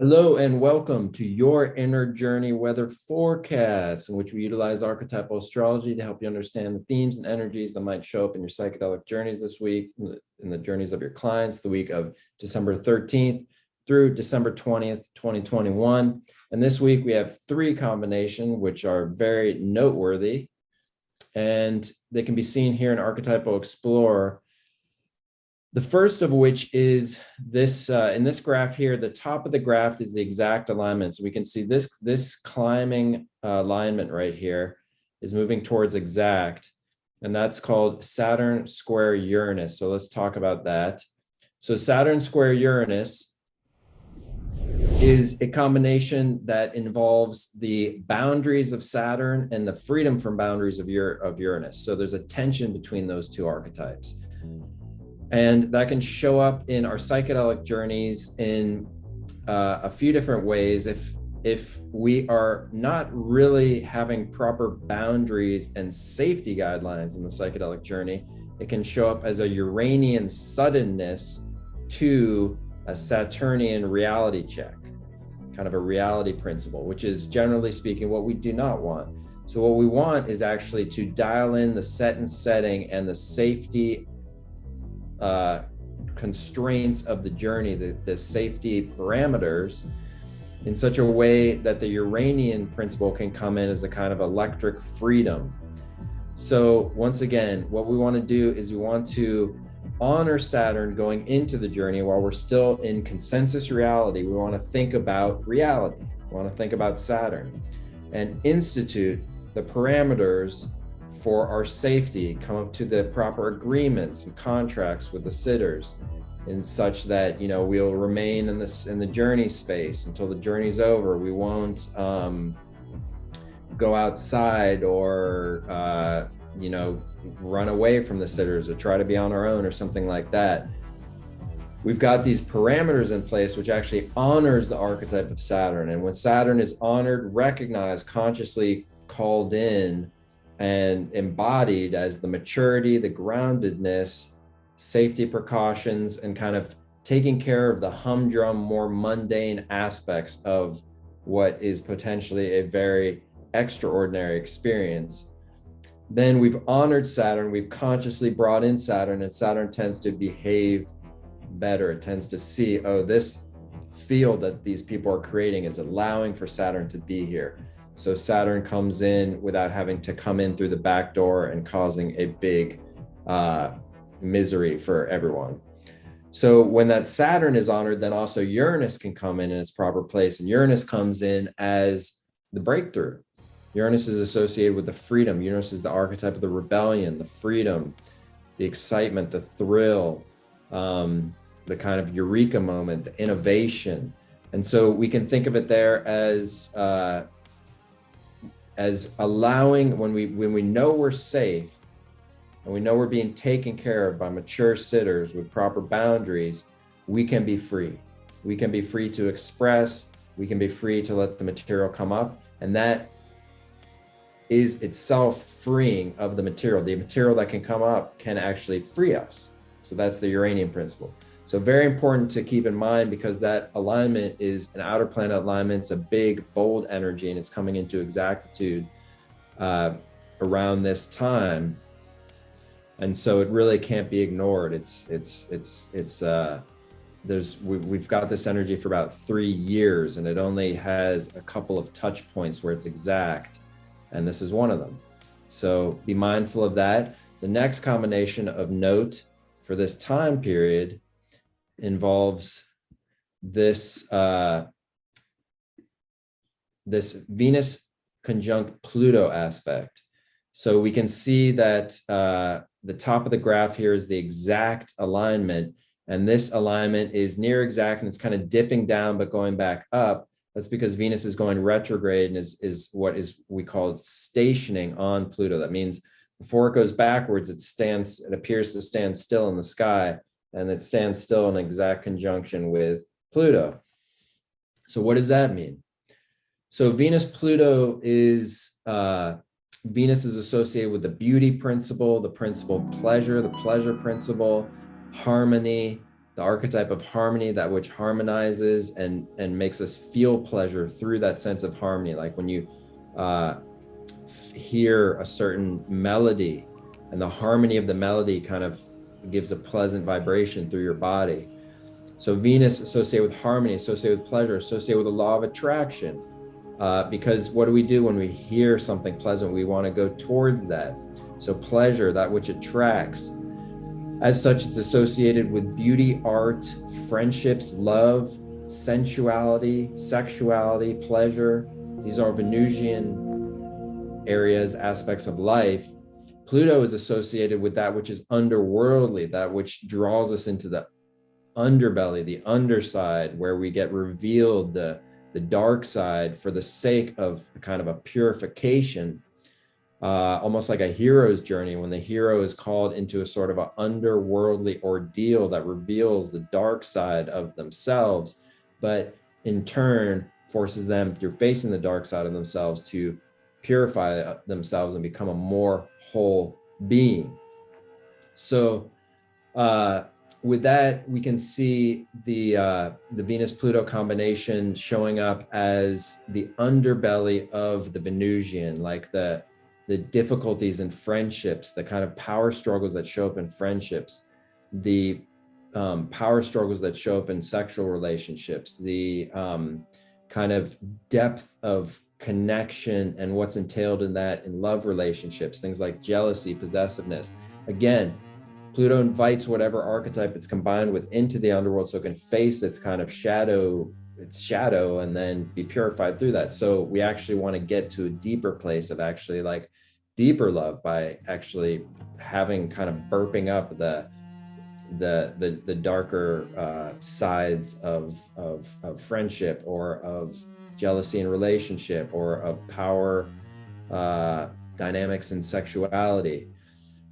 Hello and welcome to your inner journey weather forecast, in which we utilize archetypal astrology to help you understand the themes and energies that might show up in your psychedelic journeys this week, in the journeys of your clients, the week of December 13th through December 20th, 2021. And this week we have three combinations which are very noteworthy, and they can be seen here in Archetypal Explorer. The first of which is this, in this graph here, the top of the graph is the exact alignment. So we can see this climbing alignment right here is moving towards exact, and that's called Saturn square Uranus. So let's talk about that. So Saturn square Uranus is a combination that involves the boundaries of Saturn and the freedom from boundaries of Uranus. So there's a tension between those two archetypes. And that can show up in our psychedelic journeys in a few different ways. If we are not really having proper boundaries and safety guidelines in the psychedelic journey, it can show up as a Uranian suddenness to a Saturnian reality check, kind of a reality principle, which is generally speaking what we do not want. So what we want is actually to dial in the set and setting and the safety constraints of the journey, the safety parameters, in such a way that the Uranian principle can come in as a kind of electric freedom. So once again, what we want to do is we want to honor Saturn going into the journey while we're still in consensus reality. We want to think about reality. We want to think about Saturn and institute the parameters for our safety, come up to the proper agreements and contracts with the sitters, in such that, you know, we'll remain in the journey space until the journey's over. We won't go outside or run away from the sitters or try to be on our own or something like that. We've got these parameters in place which actually honors the archetype of Saturn. And when Saturn is honored, recognized, consciously called in, and embodied as the maturity, the groundedness, safety precautions, and kind of taking care of the humdrum, more mundane aspects of what is potentially a very extraordinary experience, then we've honored Saturn, we've consciously brought in Saturn, and Saturn tends to behave better. It tends to see, oh, this field that these people are creating is allowing for Saturn to be here. So Saturn comes in without having to come in through the back door and causing a big misery for everyone. So when that Saturn is honored, then also Uranus can come in its proper place. And Uranus comes in as the breakthrough. Uranus is associated with the freedom. Uranus is the archetype of the rebellion, the freedom, the excitement, the thrill, the kind of eureka moment, the innovation. And so we can think of it there as allowing, when we know we're safe and we know we're being taken care of by mature sitters with proper boundaries, we can be free. We can be free to express, we can be free to let the material come up, and that is itself freeing of the material. The material that can come up can actually free us. So that's the Uranian principle. So very important to keep in mind, because that alignment is an outer planet alignment. It's a big, bold energy, and it's coming into exactitude around this time. And so it really can't be ignored. We've got this energy for about 3 years, and it only has a couple of touch points where it's exact. And this is one of them. So be mindful of that. The next combination of note for this time period involves this this Venus conjunct Pluto aspect. So we can see that the top of the graph here is the exact alignment, and this alignment is near exact, and it's kind of dipping down but going back up. That's because Venus is going retrograde and is what we call stationing on Pluto. That means before it goes backwards, it appears to stand still in the sky, and it stands still in exact conjunction with Pluto. So what does that mean? So Venus-Pluto is, Venus is associated with the beauty principle, the principle of pleasure, the pleasure principle, harmony, the archetype of harmony, that which harmonizes and makes us feel pleasure through that sense of harmony. Like when you hear a certain melody, and the harmony of the melody kind of gives a pleasant vibration through your body. So Venus associated with harmony, associated with pleasure, associated with the law of attraction. Because what do we do when we hear something pleasant? We want to go towards that. So pleasure, that which attracts. As such, it's associated with beauty, art, friendships, love, sensuality, sexuality, pleasure. These are Venusian areas, aspects of life. Pluto is associated with that which is underworldly, that which draws us into the underbelly, the underside, where we get revealed the dark side for the sake of kind of a purification, almost like a hero's journey, when the hero is called into a sort of an underworldly ordeal that reveals the dark side of themselves, but in turn forces them, through facing the dark side of themselves, to purify themselves and become a more whole being. So with that, we can see the Venus-Pluto combination showing up as the underbelly of the Venusian, like the difficulties in friendships, the kind of power struggles that show up in friendships, the power struggles that show up in sexual relationships, the kind of depth of connection and what's entailed in that in love relationships, things like jealousy, possessiveness. Again, Pluto invites whatever archetype it's combined with into the underworld so it can face its kind of shadow, and then be purified through that. So we actually want to get to a deeper place of actually like deeper love by actually having kind of burping up the darker sides of friendship, or of jealousy in relationship, or of power dynamics in sexuality.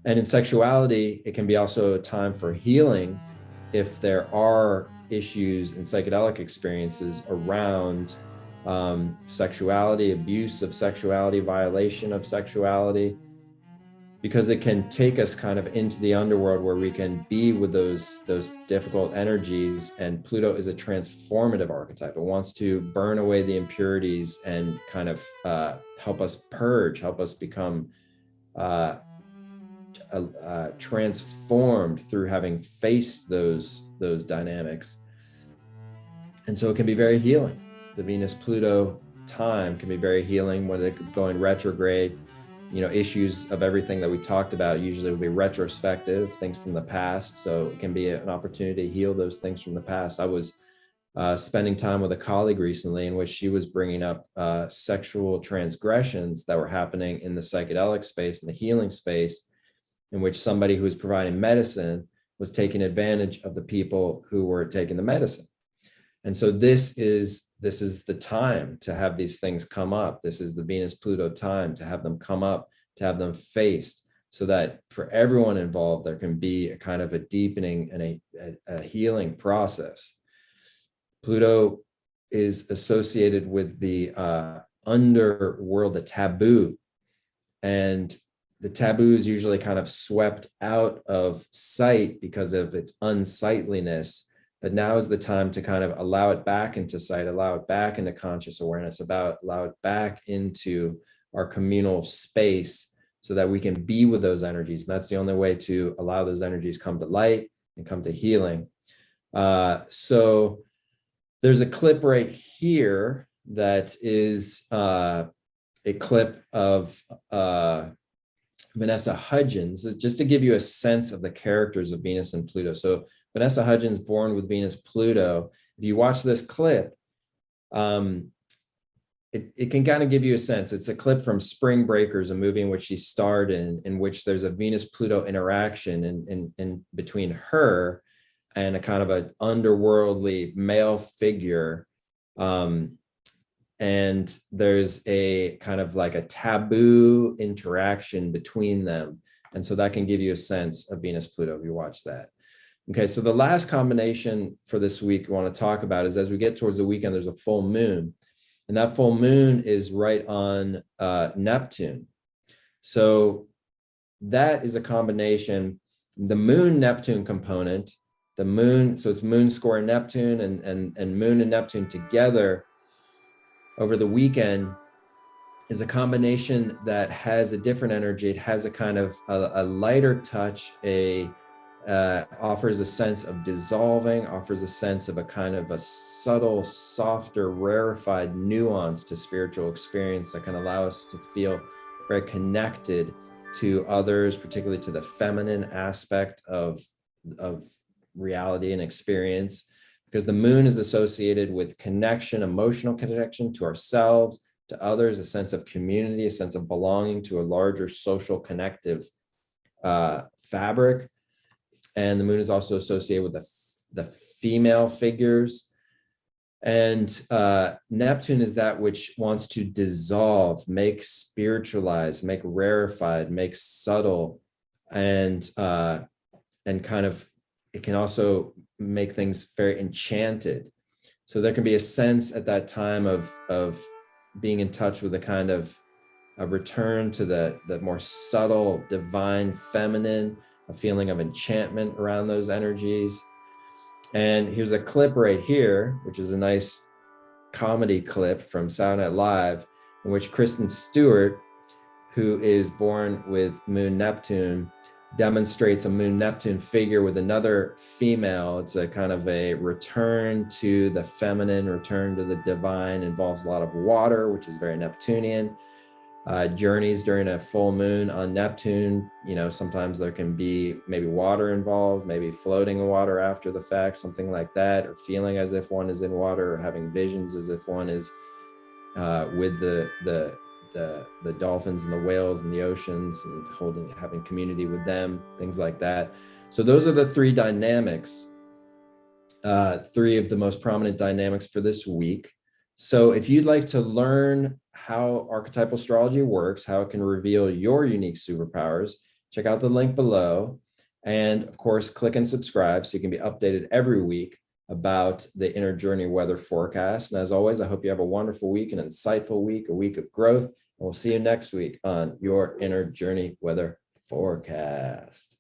And in sexuality, it can be also a time for healing if there are issues in psychedelic experiences around sexuality, abuse of sexuality, violation of sexuality, because it can take us kind of into the underworld where we can be with those difficult energies. And Pluto is a transformative archetype. It wants to burn away the impurities and kind of help us purge, help us become transformed through having faced those dynamics. And so it can be very healing. The Venus-Pluto time can be very healing when they're going retrograde. You know, issues of everything that we talked about usually will be retrospective, things from the past. So it can be an opportunity to heal those things from the past. I was spending time with a colleague recently in which she was bringing up sexual transgressions that were happening in the psychedelic space, in the healing space, in which somebody who was providing medicine was taking advantage of the people who were taking the medicine. And so this is the time to have these things come up. This is the Venus-Pluto time to have them come up, to have them faced, so that for everyone involved, there can be a kind of a deepening and a healing process. Pluto is associated with the underworld, the taboo. And the taboo is usually kind of swept out of sight because of its unsightliness. But now is the time to kind of allow it back into sight, allow it back into conscious awareness, allow it back into our communal space so that we can be with those energies. And that's the only way to allow those energies come to light and come to healing. So there's a clip right here that is a clip of Vanessa Hudgens, just to give you a sense of the characters of Venus and Pluto. So Vanessa Hudgens, born with Venus Pluto, if you watch this clip, it can kind of give you a sense. It's a clip from Spring Breakers, a movie in which she starred in which there's a Venus-Pluto interaction in between her and a kind of an underworldly male figure. And there's a kind of like a taboo interaction between them. And so that can give you a sense of Venus-Pluto if you watch that. Okay, so the last combination for this week we want to talk about is, as we get towards the weekend, there's a full moon. And that full moon is right on Neptune. So that is a combination. The moon-Neptune component The moon, so it's moon square Neptune, and moon and Neptune together over the weekend is a combination that has a different energy. It has a kind of a lighter touch, offers a sense of dissolving, offers a sense of a kind of a subtle, softer, rarefied nuance to spiritual experience that can allow us to feel very connected to others, particularly to the feminine aspect of reality and experience, because the moon is associated with connection, emotional connection to ourselves, to others, a sense of community, a sense of belonging to a larger social connective fabric. And the moon is also associated with the female figures. And Neptune is that which wants to dissolve, make spiritualized, make rarefied, make subtle, and kind of, it can also make things very enchanted. So there can be a sense at that time of being in touch with a kind of a return to the more subtle, divine, feminine, a feeling of enchantment around those energies. And here's a clip right here, which is a nice comedy clip from Saturday Night Live, in which Kristen Stewart, who is born with Moon Neptune, demonstrates a Moon Neptune figure with another female. It's a kind of a return to the feminine, return to the divine, involves a lot of water, which is very Neptunian. Journeys during a full moon on Neptune, sometimes there can be maybe water involved, maybe floating in water after the fact, something like that, or feeling as if one is in water, or having visions as if one is with the dolphins and the whales in the oceans, and having community with them, things like that. So those are the three dynamics, three of the most prominent dynamics for this week. So if you'd like to learn how archetypal astrology works, how it can reveal your unique superpowers, check out the link below. And of course, click and subscribe so you can be updated every week about the inner journey weather forecast. And as always, I hope you have a wonderful week, an insightful week, a week of growth. And we'll see you next week on your inner journey weather forecast.